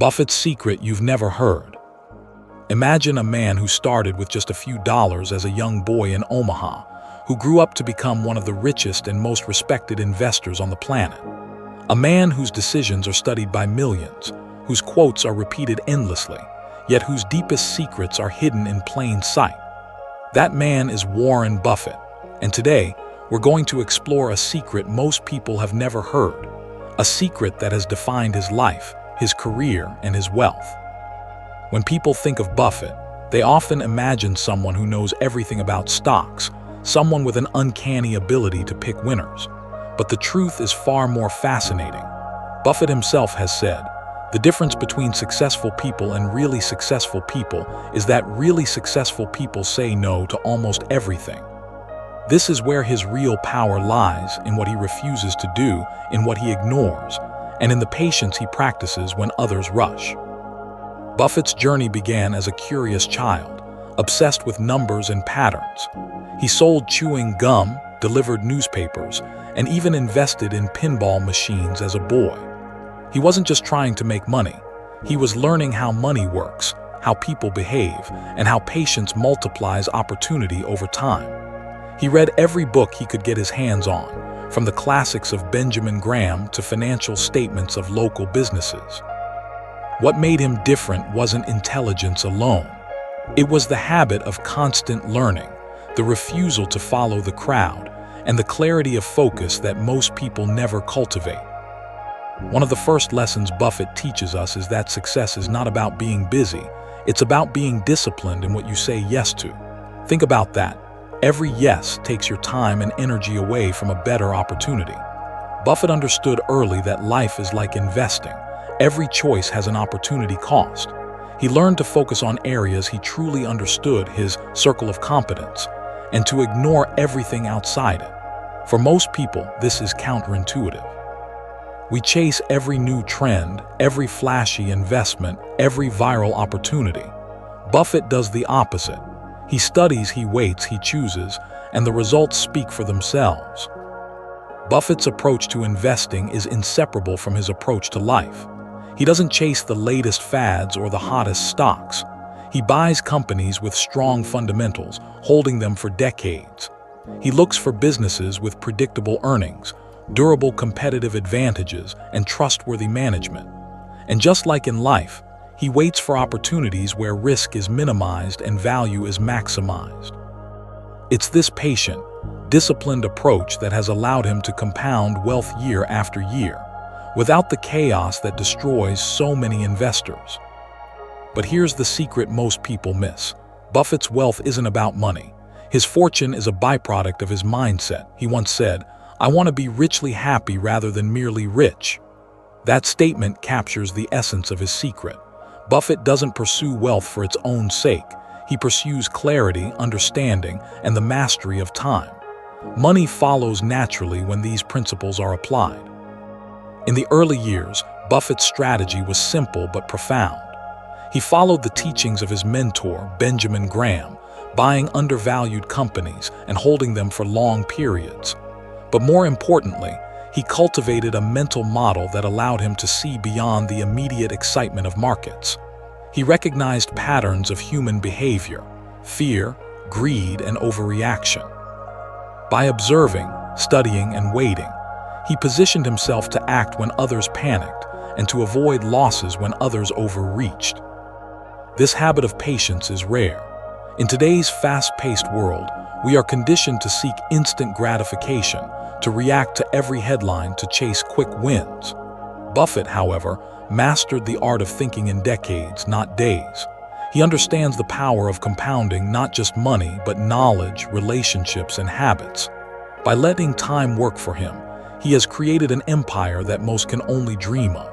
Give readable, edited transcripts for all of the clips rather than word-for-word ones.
Buffett's secret you've never heard. Imagine a man who started with just a few dollars as a young boy in Omaha, who grew up to become one of the richest and most respected investors on the planet. A man whose decisions are studied by millions, whose quotes are repeated endlessly, yet whose deepest secrets are hidden in plain sight. That man is Warren Buffett, and today we're going to explore a secret most people have never heard, a secret that has defined his life, his career, and his wealth. When people think of Buffett, they often imagine someone who knows everything about stocks, someone with an uncanny ability to pick winners. But the truth is far more fascinating. Buffett himself has said, "The difference between successful people and really successful people is that really successful people say no to almost everything." This is where his real power lies, in what he refuses to do, in what he ignores, and in the patience he practices when others rush. Buffett's journey began as a curious child, obsessed with numbers and patterns. He sold chewing gum, delivered newspapers, and even invested in pinball machines as a boy. He wasn't just trying to make money. He was learning how money works, how people behave, and how patience multiplies opportunity over time. He read every book he could get his hands on, from the classics of Benjamin Graham to financial statements of local businesses. What made him different wasn't intelligence alone. It was the habit of constant learning, the refusal to follow the crowd, and the clarity of focus that most people never cultivate. One of the first lessons Buffett teaches us is that success is not about being busy, it's about being disciplined in what you say yes to. Think about that. Every yes takes your time and energy away from a better opportunity. Buffett understood early that life is like investing. Every choice has an opportunity cost. He learned to focus on areas he truly understood, his circle of competence, and to ignore everything outside it. For most people, this is counterintuitive. We chase every new trend, every flashy investment, every viral opportunity. Buffett does the opposite. He studies, he waits, he chooses, and the results speak for themselves. Buffett's approach to investing is inseparable from his approach to life. He doesn't chase the latest fads or the hottest stocks. He buys companies with strong fundamentals, holding them for decades. He looks for businesses with predictable earnings, durable competitive advantages, and trustworthy management. And just like in life, he waits for opportunities where risk is minimized and value is maximized. It's this patient, disciplined approach that has allowed him to compound wealth year after year, without the chaos that destroys so many investors. But here's the secret most people miss. Buffett's wealth isn't about money. His fortune is a byproduct of his mindset. He once said, "I want to be richly happy rather than merely rich." That statement captures the essence of his secret. Buffett doesn't pursue wealth for its own sake. He pursues clarity, understanding, and the mastery of time. Money follows naturally when these principles are applied. In the early years, Buffett's strategy was simple but profound. He followed the teachings of his mentor, Benjamin Graham, buying undervalued companies and holding them for long periods. But more importantly, he cultivated a mental model that allowed him to see beyond the immediate excitement of markets. He recognized patterns of human behavior, fear, greed, and overreaction. By observing, studying, and waiting, he positioned himself to act when others panicked and to avoid losses when others overreached. This habit of patience is rare. In today's fast-paced world, we are conditioned to seek instant gratification, to react to every headline, to chase quick wins. Buffett, however, mastered the art of thinking in decades, not days. He understands the power of compounding not just money, but knowledge, relationships, and habits. By letting time work for him, he has created an empire that most can only dream of.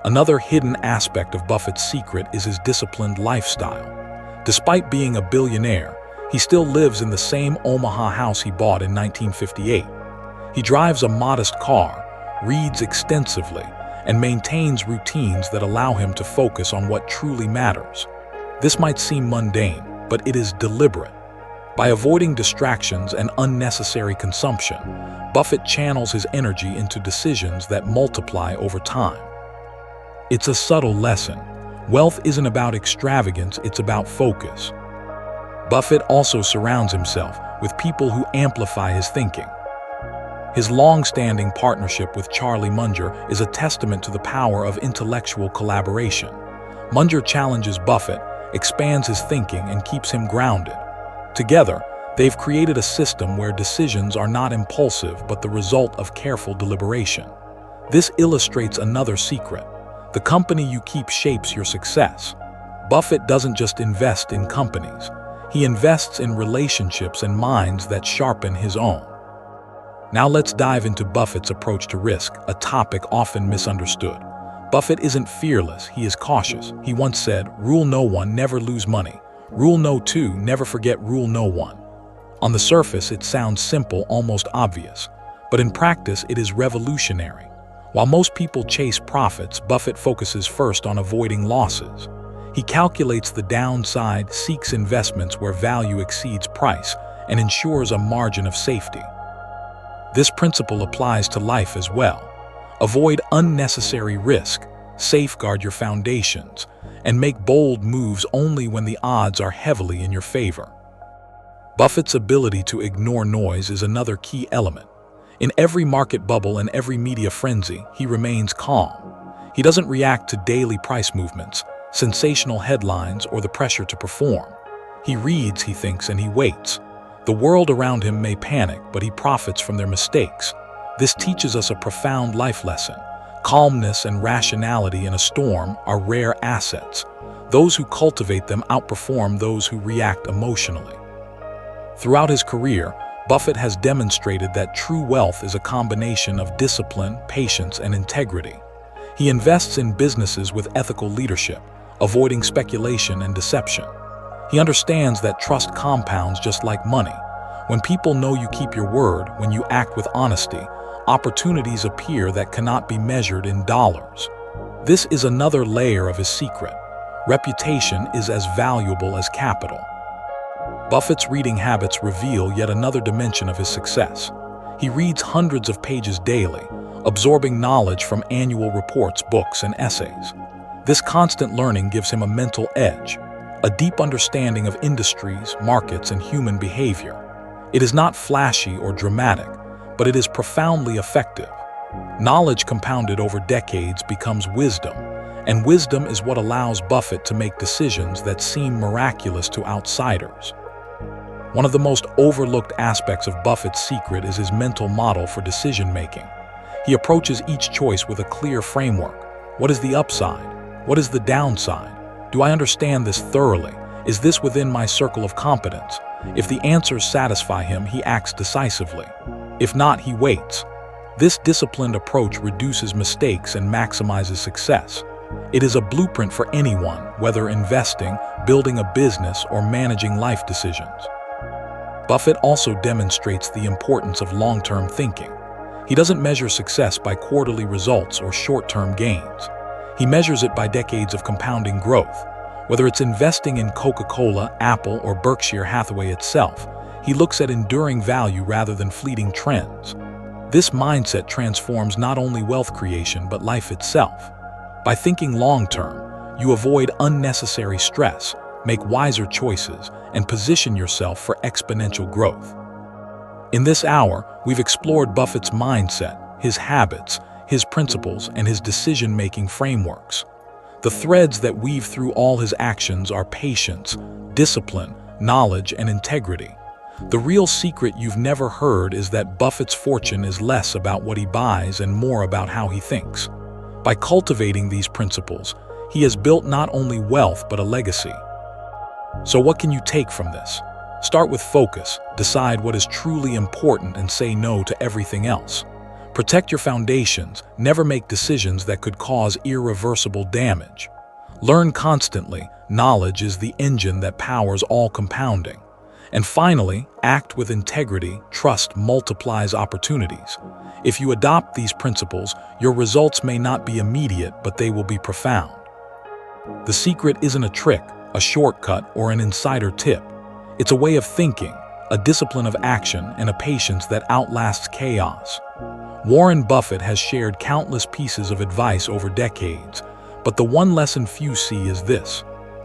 Another hidden aspect of Buffett's secret is his disciplined lifestyle. Despite being a billionaire, he still lives in the same Omaha house he bought in 1958. He drives a modest car, reads extensively, and maintains routines that allow him to focus on what truly matters. This might seem mundane, but it is deliberate. By avoiding distractions and unnecessary consumption, Buffett channels his energy into decisions that multiply over time. It's a subtle lesson. Wealth isn't about extravagance, it's about focus. Buffett also surrounds himself with people who amplify his thinking. His long-standing partnership with Charlie Munger is a testament to the power of intellectual collaboration. Munger challenges Buffett, expands his thinking, and keeps him grounded. Together, they've created a system where decisions are not impulsive but the result of careful deliberation. This illustrates another secret. The company you keep shapes your success. Buffett doesn't just invest in companies. He invests in relationships and minds that sharpen his own. Now let's dive into Buffett's approach to risk, a topic often misunderstood. Buffett isn't fearless, he is cautious. He once said, "Rule no one, never lose money. Rule no two, never forget rule no one." On the surface, it sounds simple, almost obvious. But in practice, it is revolutionary. While most people chase profits, Buffett focuses first on avoiding losses. He calculates the downside, seeks investments where value exceeds price, and ensures a margin of safety. This principle applies to life as well. Avoid unnecessary risk, safeguard your foundations, and make bold moves only when the odds are heavily in your favor. Buffett's ability to ignore noise is another key element. In every market bubble and every media frenzy, he remains calm. He doesn't react to daily price movements, sensational headlines, or the pressure to perform. He reads, he thinks, and he waits. The world around him may panic, but he profits from their mistakes. This teaches us a profound life lesson. Calmness and rationality in a storm are rare assets. Those who cultivate them outperform those who react emotionally. Throughout his career, Buffett has demonstrated that true wealth is a combination of discipline, patience, and integrity. He invests in businesses with ethical leadership, avoiding speculation and deception. He understands that trust compounds just like money. When people know you keep your word, when you act with honesty, opportunities appear that cannot be measured in dollars. This is another layer of his secret. Reputation is as valuable as capital. Buffett's reading habits reveal yet another dimension of his success. He reads hundreds of pages daily, absorbing knowledge from annual reports, books, and essays. This constant learning gives him a mental edge, a deep understanding of industries, markets, and human behavior. It is not flashy or dramatic, but it is profoundly effective. Knowledge compounded over decades becomes wisdom, and wisdom is what allows Buffett to make decisions that seem miraculous to outsiders. One of the most overlooked aspects of Buffett's secret is his mental model for decision-making. He approaches each choice with a clear framework. What is the upside? What is the downside? Do I understand this thoroughly? Is this within my circle of competence? If the answers satisfy him, he acts decisively. If not, he waits. This disciplined approach reduces mistakes and maximizes success. It is a blueprint for anyone, whether investing, building a business, or managing life decisions. Buffett also demonstrates the importance of long-term thinking. He doesn't measure success by quarterly results or short-term gains. He measures it by decades of compounding growth. Whether it's investing in Coca-Cola, Apple, or Berkshire Hathaway itself, he looks at enduring value rather than fleeting trends. This mindset transforms not only wealth creation but life itself. By thinking long-term, you avoid unnecessary stress, make wiser choices, and position yourself for exponential growth. In this hour, we've explored Buffett's mindset, his habits, his principles, and his decision-making frameworks. The threads that weave through all his actions are patience, discipline, knowledge, and integrity. The real secret you've never heard is that Buffett's fortune is less about what he buys and more about how he thinks. By cultivating these principles, he has built not only wealth but a legacy. So what can you take from this? Start with focus, decide what is truly important, and say no to everything else. Protect your foundations, never make decisions that could cause irreversible damage. Learn constantly, knowledge is the engine that powers all compounding. And finally, act with integrity, trust multiplies opportunities. If you adopt these principles, your results may not be immediate, but they will be profound. The secret isn't a trick, a shortcut, or an insider tip. It's a way of thinking, a discipline of action, and a patience that outlasts chaos. Warren Buffett has shared countless pieces of advice over decades, But the one lesson few see is this: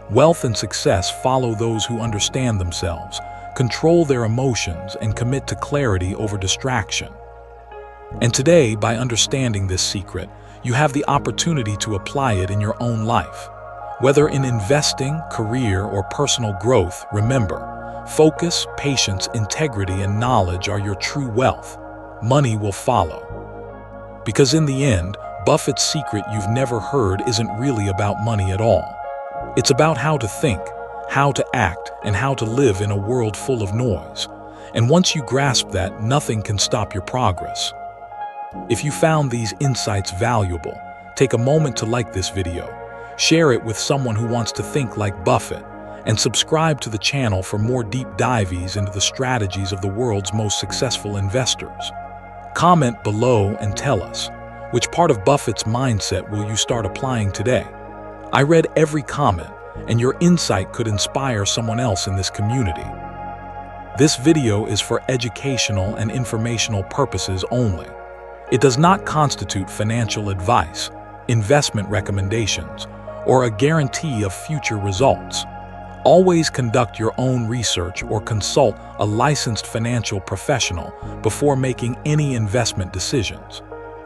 wealth and success follow those who understand themselves, control their emotions, and commit to clarity over distraction. And today, by understanding this secret, you have the opportunity to apply it in your own life. Whether in investing, career, or personal growth, remember, focus, patience, integrity, and knowledge are your true wealth. Money will follow. Because in the end, Buffett's secret you've never heard isn't really about money at all. It's about how to think, how to act, and how to live in a world full of noise. And once you grasp that, nothing can stop your progress. If you found these insights valuable, take a moment to like this video, share it with someone who wants to think like Buffett, and subscribe to the channel for more deep dives into the strategies of the world's most successful investors. Comment below and tell us, which part of Buffett's mindset will you start applying today? I read every comment, and your insight could inspire someone else in this community. This video is for educational and informational purposes only. It does not constitute financial advice, investment recommendations, or a guarantee of future results. Always conduct your own research or consult a licensed financial professional before making any investment decisions.